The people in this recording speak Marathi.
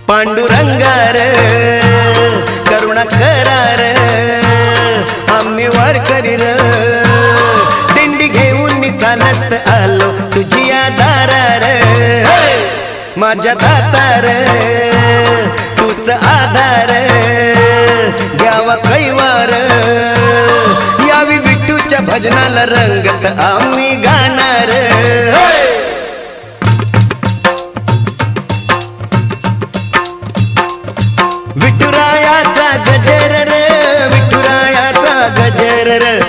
पांडुरंगार करुणा करार आम्ही वारकरी र दिंडी घेऊन चालत आलो तुझ्या दारार माझ्या दातार तूच आधार घ्यावा कैवार यावी विठूच्या भजनाला रंगत आम्ही गाणार विठुरायाचा गजर र विठुरायाचा गजर र